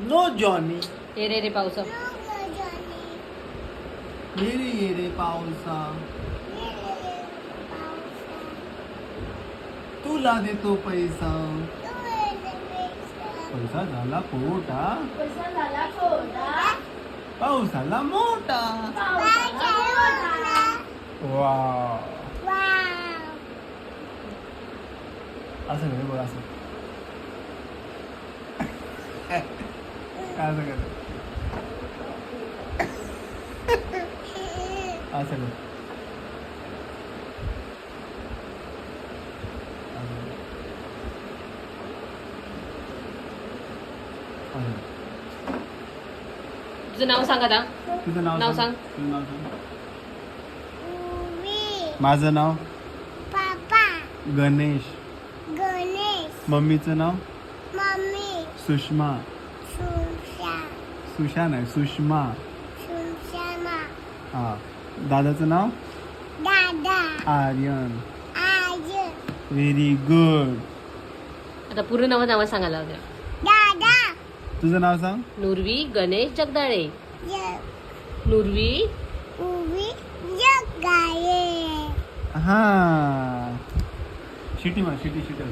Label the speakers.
Speaker 1: No Johnny.
Speaker 2: ये रे पावसा.
Speaker 1: ये रे पावसा. तुला देतो पैसा. पैसा झाला पोटा. पावसाला मोठा. वा असं करे बोल असं. असं कर. असं कर.
Speaker 2: तुझं नाव सांग आता.
Speaker 1: तुझं
Speaker 2: नाव सांग.
Speaker 1: तुझं नाव सांग. माझं नाव
Speaker 3: पापा
Speaker 1: गणेश.
Speaker 3: गणेश.
Speaker 1: मम्मीचं नाव
Speaker 3: मम्मी
Speaker 1: सुषमा.
Speaker 3: सुषा
Speaker 1: सुषा नाही सुषमा.
Speaker 3: सुषमा.
Speaker 1: हा. दादाचं नाव
Speaker 3: दादा
Speaker 1: आर्यन.
Speaker 3: आज
Speaker 1: व्हेरी गुड.
Speaker 2: आता पूर्ण नाव सांगायला लागलं.
Speaker 3: दादा
Speaker 1: तुझं नाव सांग.
Speaker 2: नुर्वी गणेश जगदाळे.
Speaker 3: जग
Speaker 2: नुर्वी
Speaker 3: उभी जग गाये.
Speaker 1: हा शिटी मार शिटी शिटी.